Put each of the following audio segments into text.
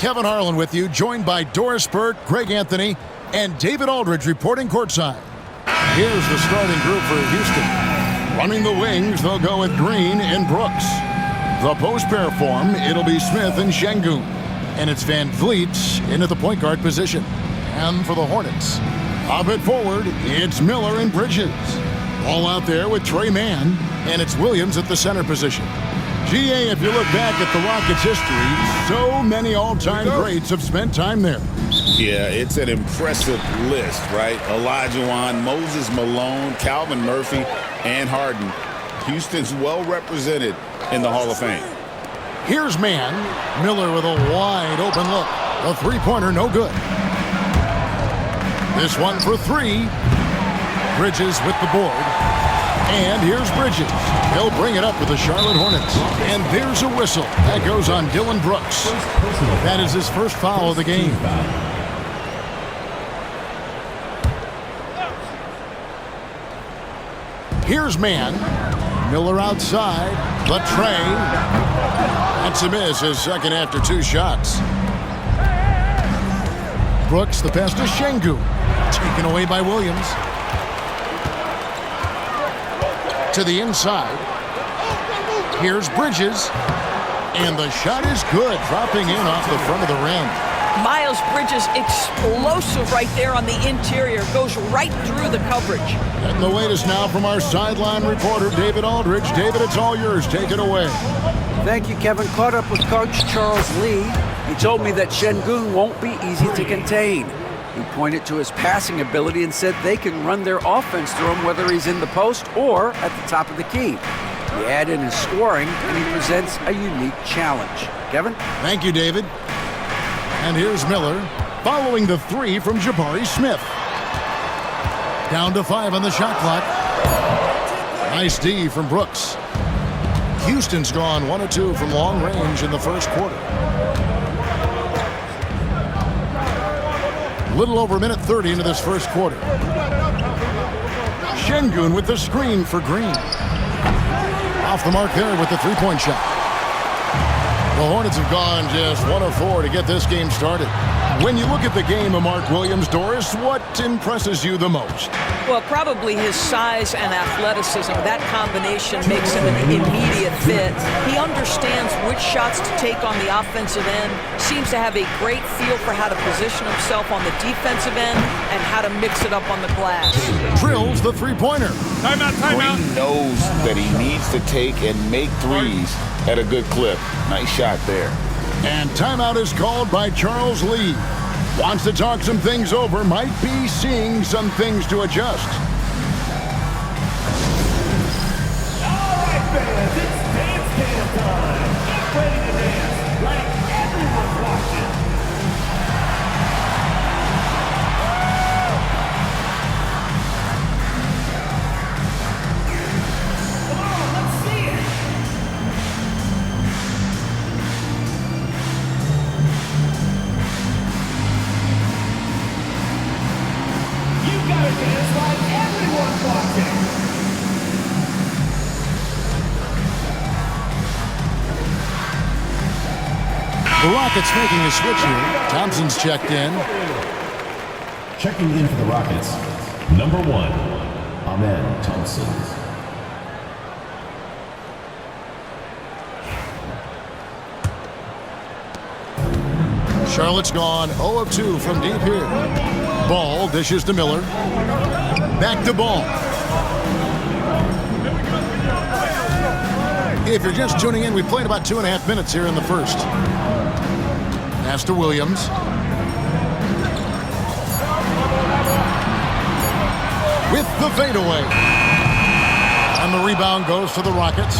Kevin Harlan with you, joined by Doris Burt, Greg Anthony, and David Aldridge reporting courtside. Here's the starting group for Houston. Running the wings, they'll go with Green and Brooks. The post pair form, it'll be Smith and Şengün. And it's Van Vliet in at the point guard position. And for the Hornets, up at forward, it's Miller and Bridges. All out there with Trey Mann, and it's Williams at the center position. GA, if you look back at the Rockets' history, so many all-time greats have spent time there. Yeah, it's an impressive list, right? Olajuwon, Moses Malone, Calvin Murphy, and Harden. Houston's well represented in the Hall of Fame. Here's Mann. Miller with a wide open look. A three-pointer, no good. This one for three. Bridges with the board. And here's Bridges. He'll bring it up with the Charlotte Hornets. And there's a whistle. That goes on Dylan Brooks. That is his first foul of the game. Here's Mann. Miller outside. The tray. That's a miss, his second after two shots. Brooks, the pass to Şengün. Taken away by Williams. To the inside. Here's Bridges. And the shot is good, dropping in off the front of the rim. Miles Bridges, explosive right there on the interior. Goes right through the coverage. And the latest now from our sideline reporter, David Aldridge. David, it's all yours. Take it away. Thank you, Kevin. Caught up with Coach Charles Lee. He told me that Şengün won't be easy to contain. He pointed to his passing ability and said they can run their offense through him whether he's in the post or at the top of the key. You add in his scoring, and he presents a unique challenge. Kevin? Thank you, David. And here's Miller, following the three from Jabari Smith. Down to 5 on the shot clock. Nice D from Brooks. Houston's gone 1 of 2 from long range in the first quarter. Little over a minute 30 into this first quarter. Şengün with the screen for Green. Off the mark there with the three-point shot. The Hornets have gone just 1 of 4 to get this game started. When you look at the game of Mark Williams, Doris, what impresses you the most? Well, probably his size and athleticism. That combination makes him an immediate fit. He understands which shots to take on the offensive end, seems to have a great feel for how to position himself on the defensive end and how to mix it up on the glass. Drills the three-pointer. Timeout, timeout. Green knows that he needs to take and make threes at a good clip. Nice shot there. And timeout is called by Charles Lee. Wants to talk some things over, might be seeing some things to adjust. All right, fans, it's dance cam time. Get ready to dance like everyone's watching. Come on, let's see it. You gotta dance like everyone's watching. The Rockets making a switch here. Thompson's checked in. Checking in for the Rockets, number 1, Amen Thompson. Charlotte's gone 0 of 2 from deep here. Ball dishes to Miller. Back to Ball. If you're just tuning in, we played about 2.5 minutes here in the first. Pass to Williams. With the fadeaway. And the rebound goes to the Rockets.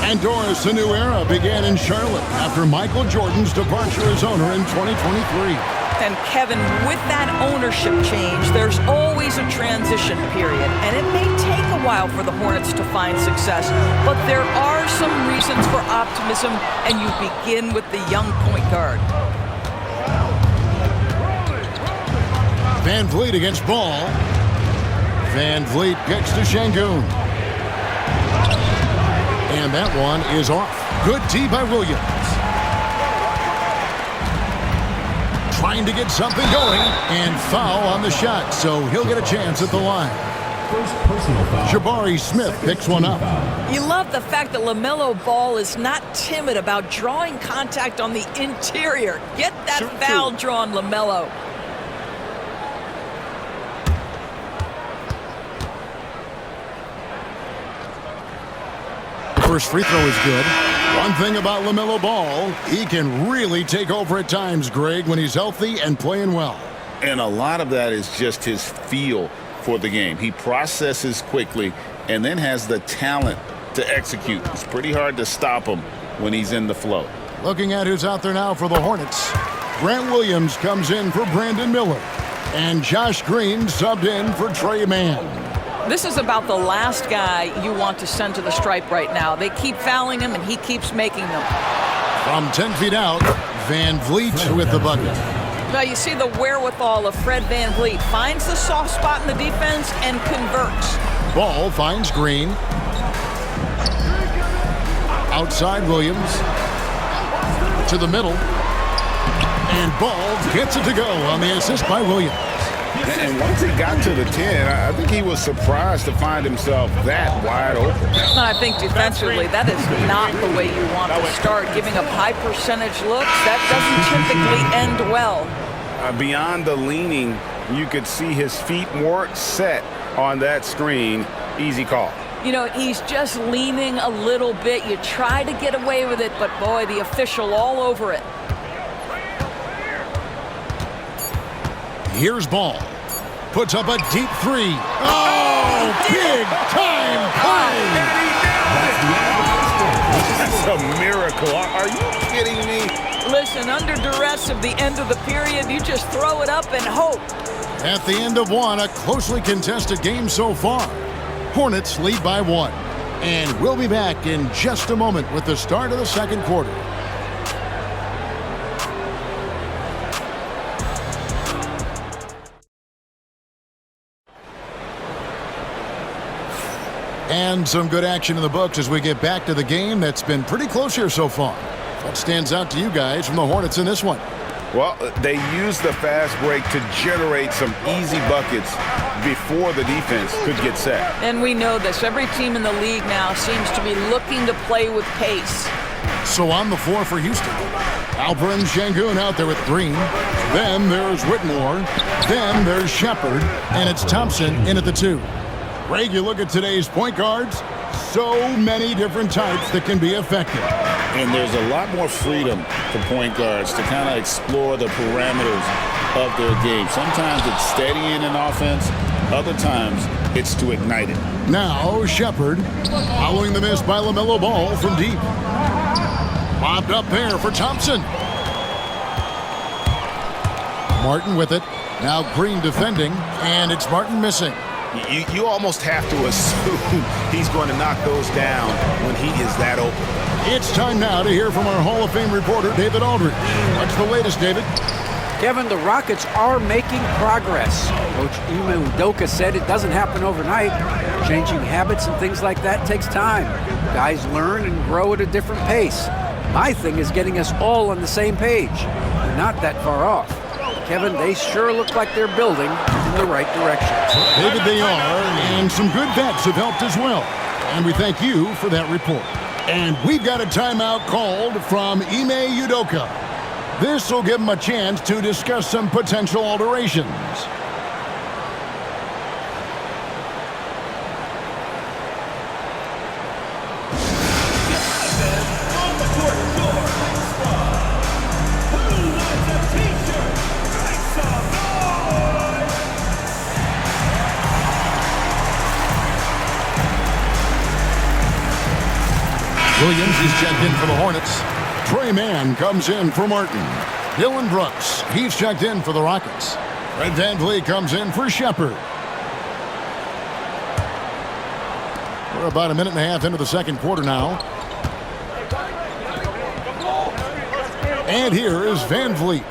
And Doris, a new era began in Charlotte after Michael Jordan's departure as owner in 2023. And Kevin, with that ownership change, there's always a transition period, and it may take a while for the Hornets to find success, but there are some reasons for optimism, and you begin with the young point guard. Van Vliet against Ball. Van Vliet kicks to Şengün. And that one is off. Good D by Williams. trying to get something going, and foul on the shot, so he'll get a chance at the line. First personal foul. Jabari Smith picks one up. You love the fact that LaMelo Ball is not timid about drawing contact on the interior. Get that foul drawn, LaMelo. The first free throw is good. One thing about LaMelo Ball, he can really take over at times, Greg, when he's healthy and playing well. And a lot of that is just his feel for the game. He processes quickly and then has the talent to execute. It's pretty hard to stop him when he's in the flow. Looking at who's out there now for the Hornets. Grant Williams comes in for Brandon Miller. And Josh Green subbed in for Trey Mann. This is about the last guy you want to send to the stripe right now. They keep fouling him, and he keeps making them. From 10 feet out, Van Vliet with the bucket. Now you see the wherewithal of Fred Van Vliet. Finds the soft spot in the defense and converts. Ball finds Green. Outside Williams. To the middle. And Ball gets it to go on the assist by Williams. And once he got to the 10, I think he was surprised to find himself that wide open. I think defensively, that is not the way you want to start. Giving up high percentage looks, that doesn't typically end well. Beyond the leaning, you could see his feet weren't set on that screen. Easy call. You know, he's just leaning a little bit. You try to get away with it, but boy, the official all over it. Here's Ball. Puts up a deep three. Oh, big time play! That's a miracle. Are you kidding me? Listen, under duress of the end of the period, you just throw it up and hope. At the end of one, a closely contested game so far. Hornets lead by 1. And we'll be back in just a moment with the start of the second quarter. And some good action in the books as we get back to the game that's been pretty close here so far. What stands out to you guys from the Hornets in this one? Well, they used the fast break to generate some easy buckets before the defense could get set. And we know this. Every team in the league now seems to be looking to play with pace. So on the floor for Houston, Alperen Sengun out there with Green. Then there's Whitmore. Then there's Shepard. And it's Thompson in at the 2. Greg, you look at today's point guards, so many different types that can be effective. And there's a lot more freedom to point guards to kind of explore the parameters of their game. Sometimes it's steadying an offense. Other times it's to ignite it. Now Shepard following the miss by LaMelo Ball from deep. Lobbed up there for Thompson. Martin with it. Now Green defending, and it's Martin missing. You almost have to assume he's going to knock those down when he is that open. It's time now to hear from our Hall of Fame reporter, David Aldridge. What's the latest, David? Kevin, the Rockets are making progress. Coach Ime Udoka said it doesn't happen overnight. Changing habits and things like that takes time. Guys learn and grow at a different pace. My thing is getting us all on the same page. We're not that far off. Kevin, they sure look like they're building in the right direction. David, they are, and some good vets have helped as well. And we thank you for that report. And we've got a timeout called from Ime Udoka. This will give him a chance to discuss some potential alterations. Williams is checked in for the Hornets. Trey Mann comes in for Martin. Dylan Brooks, he's checked in for the Rockets. Fred Van Vliet comes in for Shepard. We're about a minute and a half into the second quarter now. And here is Van Vliet.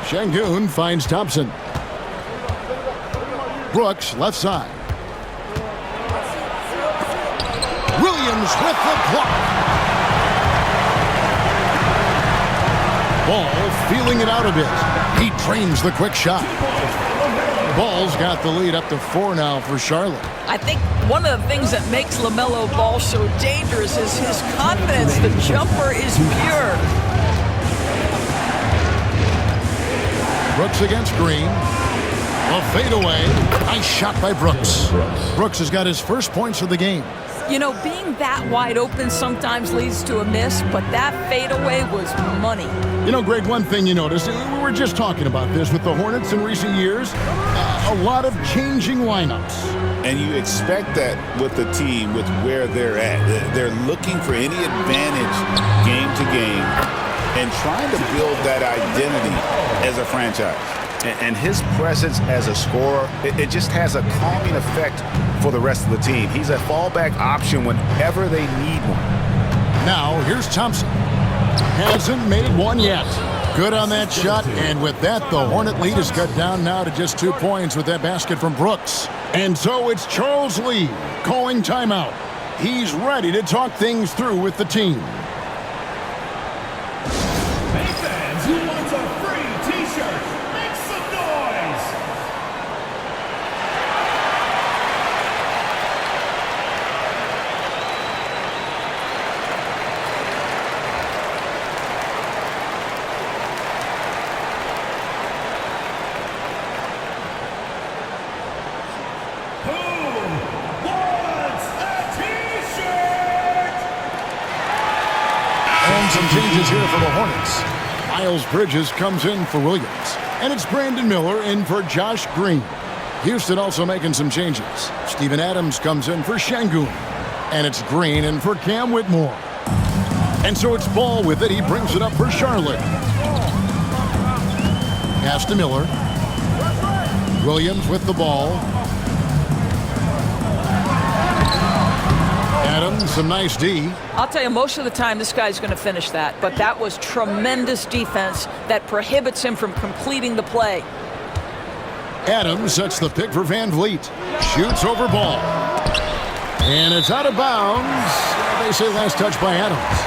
Sengun finds Thompson. Brooks, left side. Williams with the block. Ball feeling it out a bit. He drains the quick shot. Ball's got the lead up to 4 now for Charlotte. I think one of the things that makes LaMelo Ball so dangerous is his confidence. The jumper is pure. Brooks against Green. A fadeaway. Nice shot by Brooks. Brooks has got his first points of the game. You know, being that wide open sometimes leads to a miss, but that fadeaway was money. You know, Greg, one thing you notice, we were just talking about this with the Hornets in recent years, a lot of changing lineups. And you expect that with the team, with where they're at. They're looking for any advantage game to game and trying to build that identity as a franchise. And his presence as a scorer, it just has a calming effect for the rest of the team. He's a fallback option whenever they need one. Now, here's Thompson. Hasn't made one yet. Good on that shot, and with that, the Hornet lead is cut down now to just 2 points with that basket from Brooks. And so it's Charles Lee calling timeout. He's ready to talk things through with the team. Hey fans, who wants a free t-shirt? Make some noise! Who wants a t-shirt? And some changes here for the Hornets. Miles Bridges comes in for Williams. And it's Brandon Miller in for Josh Green. Houston also making some changes. Steven Adams comes in for Şengün. And it's Green in for Cam Whitmore. And so it's Ball with it. He brings it up for Charlotte. Pass to Miller. Williams with the ball. Adams, some nice D. I'll tell you, most of the time this guy's going to finish that, but that was tremendous defense that prohibits him from completing the play. Adams sets the pick for Van Vliet. Shoots over Ball. And it's out of bounds. They say last touch by Adams.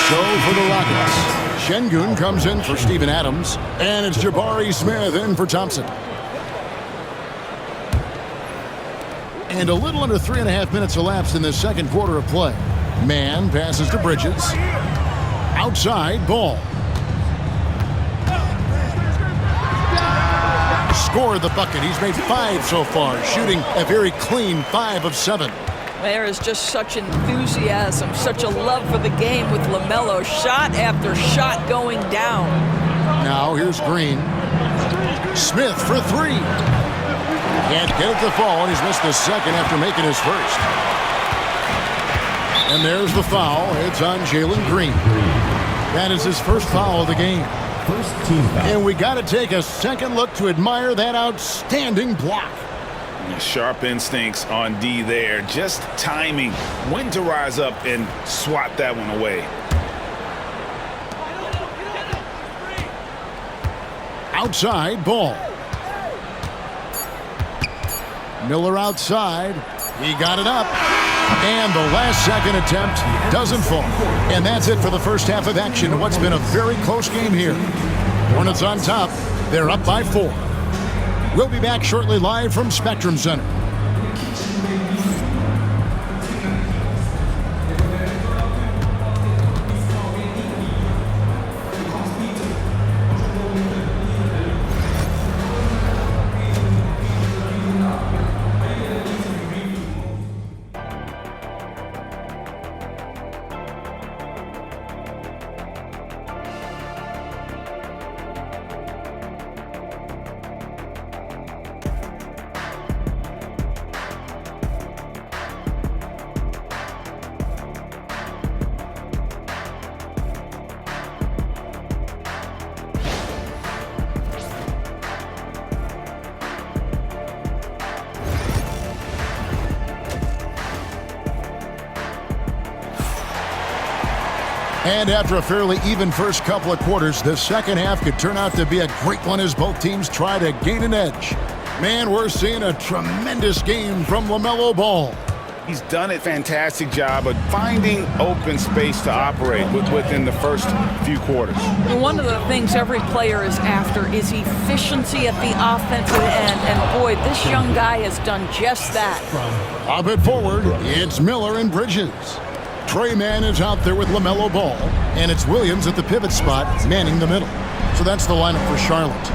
So for the Rockets, Şengün comes in for Steven Adams. And it's Jabari Smith in for Thompson. And a little under 3.5 minutes elapsed in the second quarter of play. Man passes to Bridges. Outside, Ball. Scored the bucket. He's made 5 so far, shooting a very clean 5 of 7. There is just such enthusiasm, such a love for the game with LaMelo. Shot after shot going down. Now here's Green. Smith for 3. Can't get it to fall, and he's missed the second after making his first. And there's the foul. It's on Jalen Green. That is his first foul of the game. First team foul. And we got to take a second look to admire that outstanding block. Sharp instincts on D there. Just timing when to rise up and swat that one away. Outside, Ball. Miller outside. He got it up. And the last second attempt doesn't fall. And that's it for the first half of action. What's been a very close game here. Hornets on top. They're up by 4. We'll be back shortly live from Spectrum Center. And after a fairly even first couple of quarters, the second half could turn out to be a great one as both teams try to gain an edge. Man, we're seeing a tremendous game from LaMelo Ball. He's done a fantastic job of finding open space to operate within the first few quarters. And one of the things every player is after is efficiency at the offensive end. And boy, this young guy has done just that. Up it forward, it's Miller and Bridges. Trey Mann is out there with LaMelo Ball, and it's Williams at the pivot spot, manning the middle. So that's the lineup for Charlotte.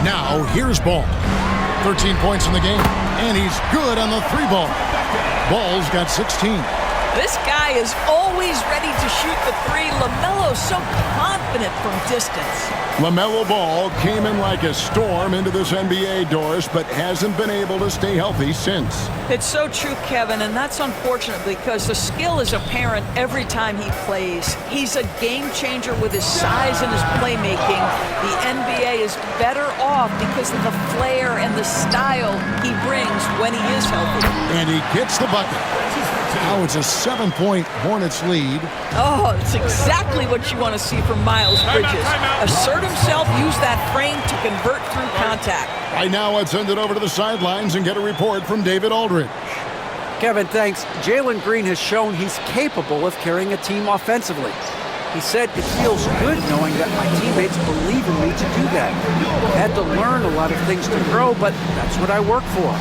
Now, here's Ball. 13 points in the game, and he's good on the three ball. Ball's got 16. This guy is always ready to shoot the three. LaMelo's so confident from distance. LaMelo Ball came in like a storm into this NBA, Doris, but hasn't been able to stay healthy since. It's so true, Kevin, and that's unfortunate because the skill is apparent every time he plays. He's a game changer with his size and his playmaking. The NBA is better off because of the flair and the style he brings when he is healthy. And he gets the bucket. Now it's a 7-point Hornets lead. Oh, it's exactly what you want to see from Miles Bridges. Assert himself, use that frame to convert through contact. Right now, let's send it over to the sidelines and get a report from David Aldridge. Kevin, thanks. Jalen Green has shown he's capable of carrying a team offensively. He said, "It feels good knowing that my teammates believe in me to do that. I had to learn a lot of things to grow, but that's what I work for.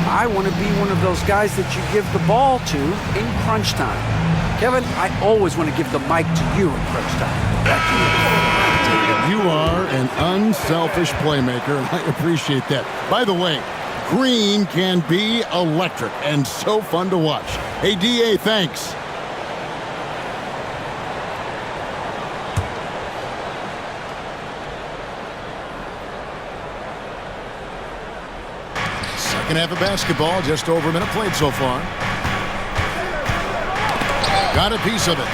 I want to be one of those guys that you give the ball to in crunch time." Kevin, I always want to give the mic to you in crunch time. Back to you. You are an unselfish playmaker, and I appreciate that. By the way, Green can be electric and so fun to watch. Hey, DA, thanks. Second half of basketball, just over a minute played so far. Got a piece of it.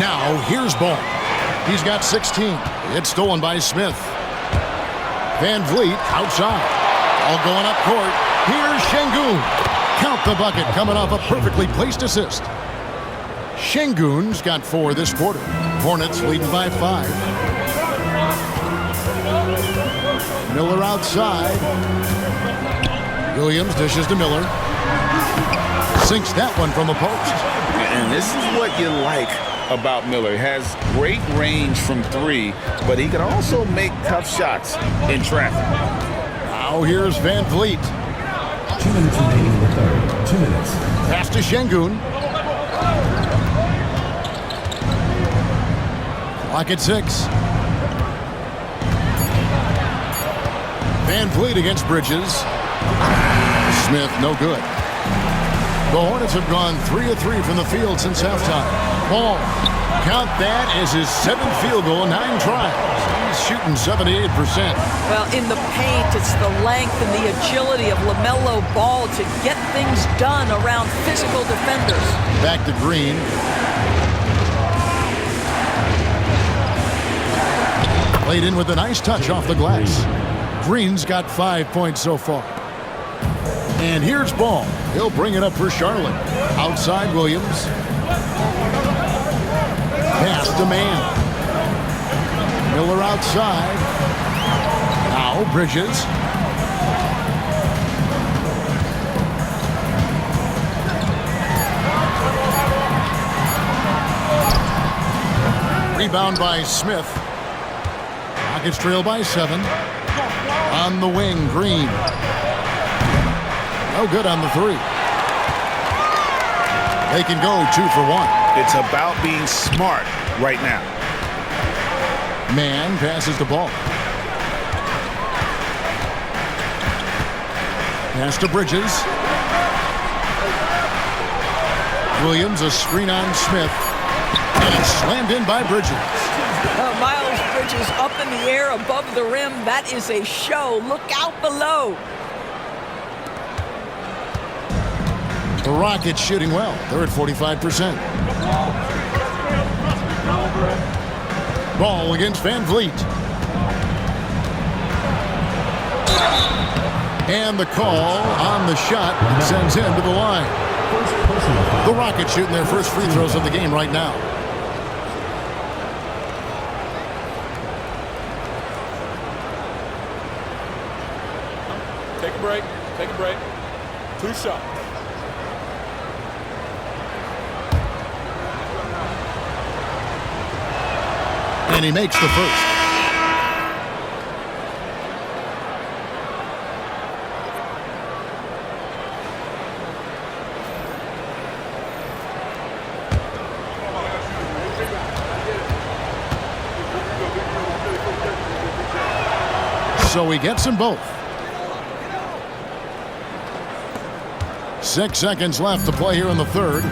Now, here's Ball. He's got 16. It's stolen by Smith. Van Vliet outside. All going up court. Here's Şengün. Count the bucket coming off a perfectly placed assist. Şengün's got 4 this quarter. Hornets leading by 5. Miller outside. Williams dishes to Miller. Sinks that one from the post. And this is what you like about Miller. He has great range from 3, but he can also make tough shots in traffic. Now here's Van Vliet. 2 minutes remaining in the third. 2 minutes. Pass to Şengün. Clock at 6. Van Vliet against Bridges. Smith, no good. The Hornets have gone 3 of 3 from the field since halftime. Ball, count that as his 7th field goal, 9 tries. He's shooting 78%. Well, in the paint, it's the length and the agility of LaMelo Ball to get things done around physical defenders. Back to Green. Played in with a nice touch off the glass. Green's got 5 points so far. And here's Ball. He'll bring it up for Charlotte. Outside Williams. Pass to Mann. Miller outside. Now Bridges. Rebound by Smith. Rockets trail by 7. On the wing, Green. No good on the 3. They can go 2 for 1. It's about being smart right now. Mann passes the ball. Pass to Bridges. Williams, a screen on Smith. And it's slammed in by Bridges. Miles Bridges up in the air above the rim. That is a show. Look out below. The Rockets shooting well. They're at 45%. Ball against Van Vliet. And the call on the shot sends him to the line. The Rockets shooting their first free throws of the game right now. Take a break. Take a break. 2 shots. And he makes the first. So he gets them both. 6 seconds left to play here in the third.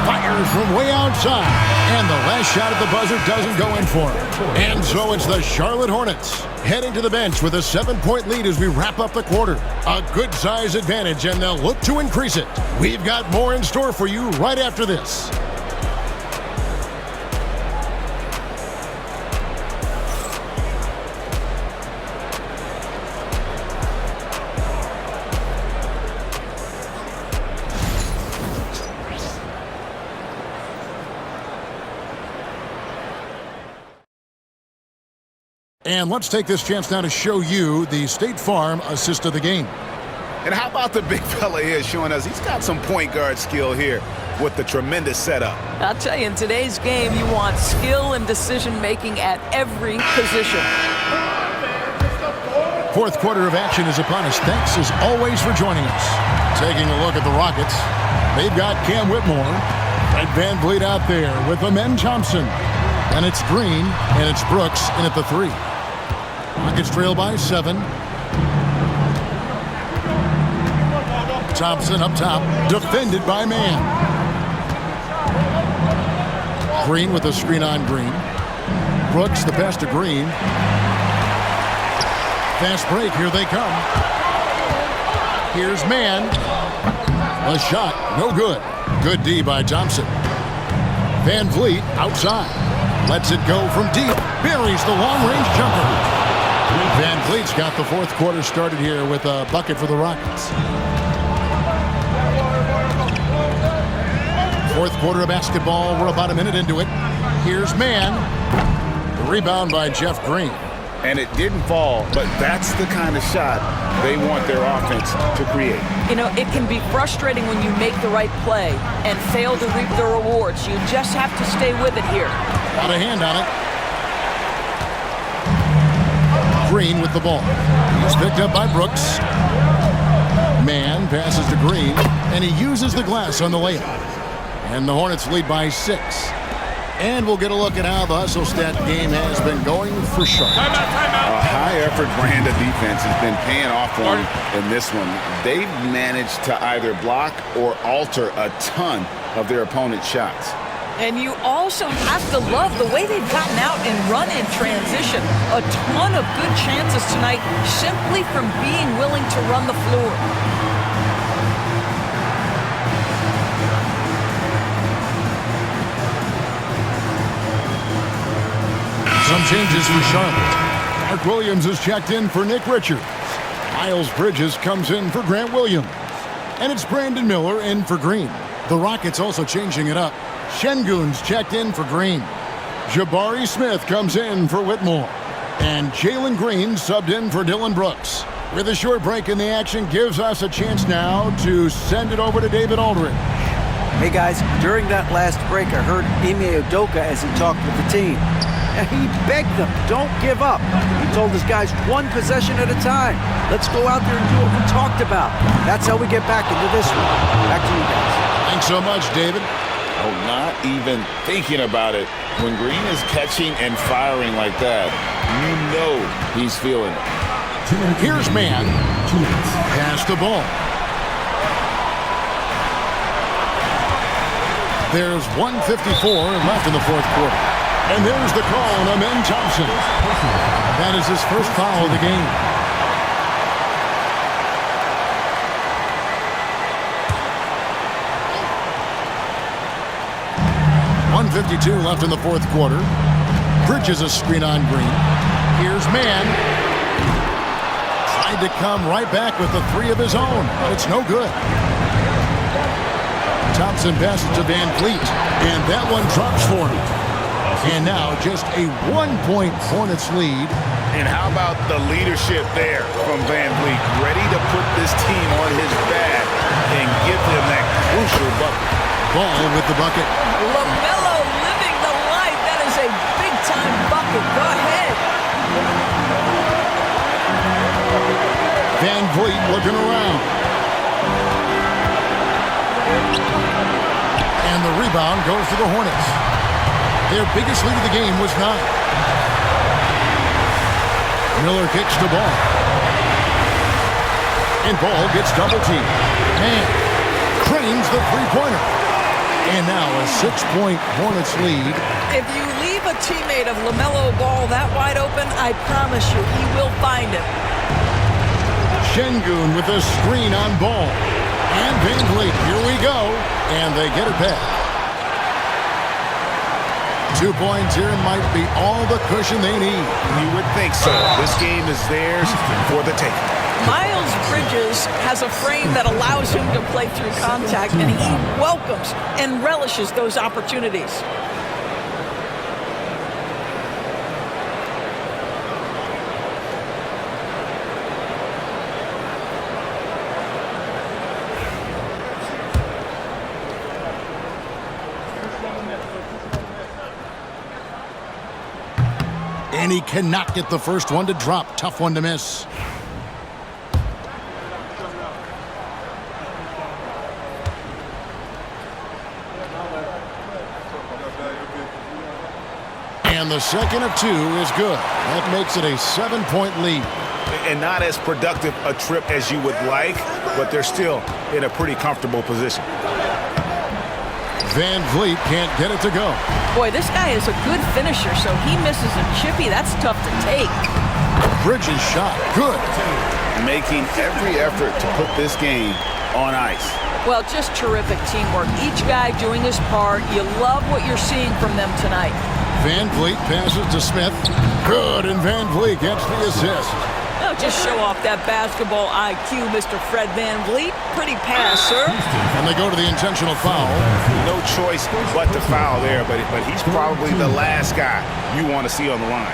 Fires from way outside. And the last shot at the buzzer doesn't go in for him. And so it's the Charlotte Hornets heading to the bench with a 7-point lead as we wrap up the quarter. A good size advantage, and they'll look to increase it. We've got more in store for you right after this. And let's take this chance now to show you the State Farm assist of the game. And how about the big fella here showing us he's got some point guard skill here with the tremendous setup. I'll tell you, in today's game, you want skill and decision-making at every position. Fourth quarter of action is upon us. Thanks, as always, for joining us. Taking a look at the Rockets, they've got Cam Whitmore, Fred VanVleet out there with Amen Thompson. And it's Green, and it's Brooks in at the 3. Rockets trail by 7. Thompson up top, defended by Mann. Green with a screen on Green. Brooks, the pass to Green. Fast break, here they come. Here's Mann. A shot, no good. Good D by Thompson. VanVleet outside. Lets it go from deep. Buries the long-range jumper. VanVleet's got the fourth quarter started here with a bucket for the Rockets. Fourth quarter of basketball. We're about a minute into it. Here's Mann. The rebound by Jeff Green. And it didn't fall, but that's the kind of shot they want their offense to create. You know, it can be frustrating when you make the right play and fail to reap the rewards. You just have to stay with it here. Got a hand on it. Green with the ball. He's picked up by Brooks. Mann passes to Green, and he uses the glass on the layup. And the Hornets lead by 6. And we'll get a look at how the hustle stat game has been going for Charlotte. A high-effort brand of defense has been paying off for them in this one. They've managed to either block or alter a ton of their opponent's shots. And you also have to love the way they've gotten out and run in transition. A ton of good chances tonight simply from being willing to run the floor. Some changes for Charlotte. Mark Williams is checked in for Nick Richards. Miles Bridges comes in for Grant Williams. And it's Brandon Miller in for Green. The Rockets also changing it up. Şengün's checked in for Green. Jabari Smith comes in for Whitmore. And Jalen Green subbed in for Dylan Brooks. With a short break in the action gives us a chance now to send it over to David Aldridge. Hey guys, during that last break, I heard Ime Udoka as he talked with the team. He begged them, don't give up. He told his guys, one possession at a time. Let's go out there and do what we talked about. That's how we get back into this one. Back to you guys. Thanks so much, David. Oh, not even thinking about it. When Green is catching and firing like that, you know he's feeling it. Here's Mann. Pass the ball. There's 1:54 left in the fourth quarter. And there's the call on Amen Thompson. That is his first foul of the game. .152 left in the fourth quarter. Bridges a screen on Green. Here's Mann. Tried to come right back with the 3 of his own, but it's no good. Thompson passes to VanVleet, and that one drops for him. And now just a 1-point Hornets lead. And how about the leadership there from Van Vliet, ready to put this team on his back and give them that crucial bucket. Ball with the bucket. LaMelo living the life. That is a big-time bucket. Go ahead. Van Vliet looking around. And the rebound goes to the Hornets. Their biggest lead of the game was 9. Miller kicks the ball. And Ball gets double-teamed. Man, cranes the three-pointer. And now a 6-point Hornets lead. If you leave a teammate of LaMelo Ball that wide open, I promise you he will find it. Şengün with a screen on Ball. And Van Vliet, here we go. And they get it back. 2 points here might be all the cushion they need. You would think so. This game is theirs for the taking. Miles Bridges has a frame that allows him to play through contact, and he welcomes and relishes those opportunities. And he cannot get the first one to drop. Tough one to miss. And the second of 2 is good. That makes it a 7-point lead. And not as productive a trip as you would like, but they're still in a pretty comfortable position. Van Vliet can't get it to go. Boy, this guy is a good finisher, so he misses a chippy. That's tough to take. Bridges shot. Good. Making every effort to put this game on ice. Well, just terrific teamwork. Each guy doing his part. You love what you're seeing from them tonight. Van Vliet passes to Smith. Good, and Van Vliet gets the assist. Oh, just show off that basketball IQ, Mr. Fred Van Vliet. Pretty pass, sir. And they go to the intentional foul. No choice but to foul there, but he's probably the last guy you want to see on the line.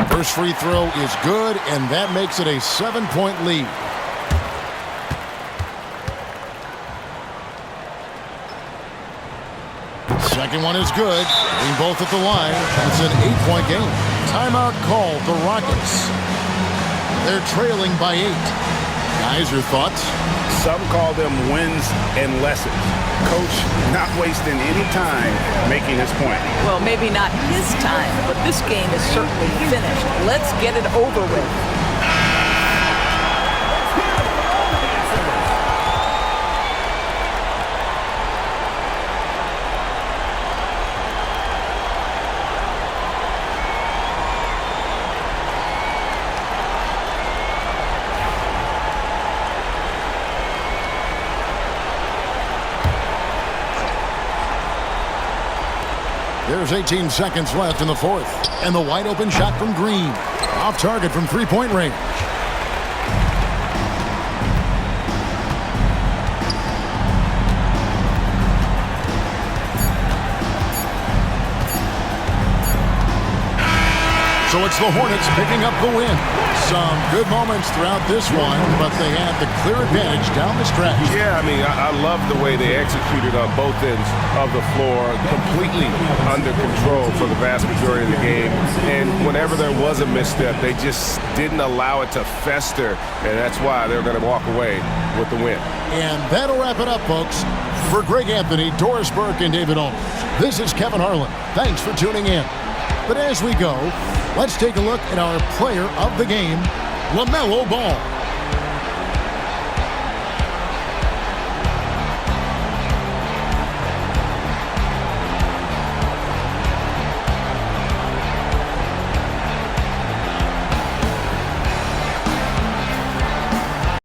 First free throw is good, and that makes it a 7-point lead. Second one is good. Being both at the line. It's an 8-point game. Timeout call the Rockets. They're trailing by 8. Guys, your thoughts? Some call them wins and lessons. Coach not wasting any time making his point. Well, maybe not his time, but this game is certainly finished. Let's get it over with. There's 18 seconds left in the fourth. And the wide open shot from Green. Off target from three-point range. So it's the Hornets picking up the win. Some good moments throughout this one, but they had the clear advantage down the stretch. Yeah, I mean, I love the way they executed on both ends of the floor, completely under control for the vast majority of the game. And whenever there was a misstep, they just didn't allow it to fester, and that's why they're going to walk away with the win. And that'll wrap it up, folks. For Greg Anthony, Doris Burke, and David Aldridge, this is Kevin Harlan. Thanks for tuning in. But as we go, let's take a look at our player of the game, LaMelo Ball.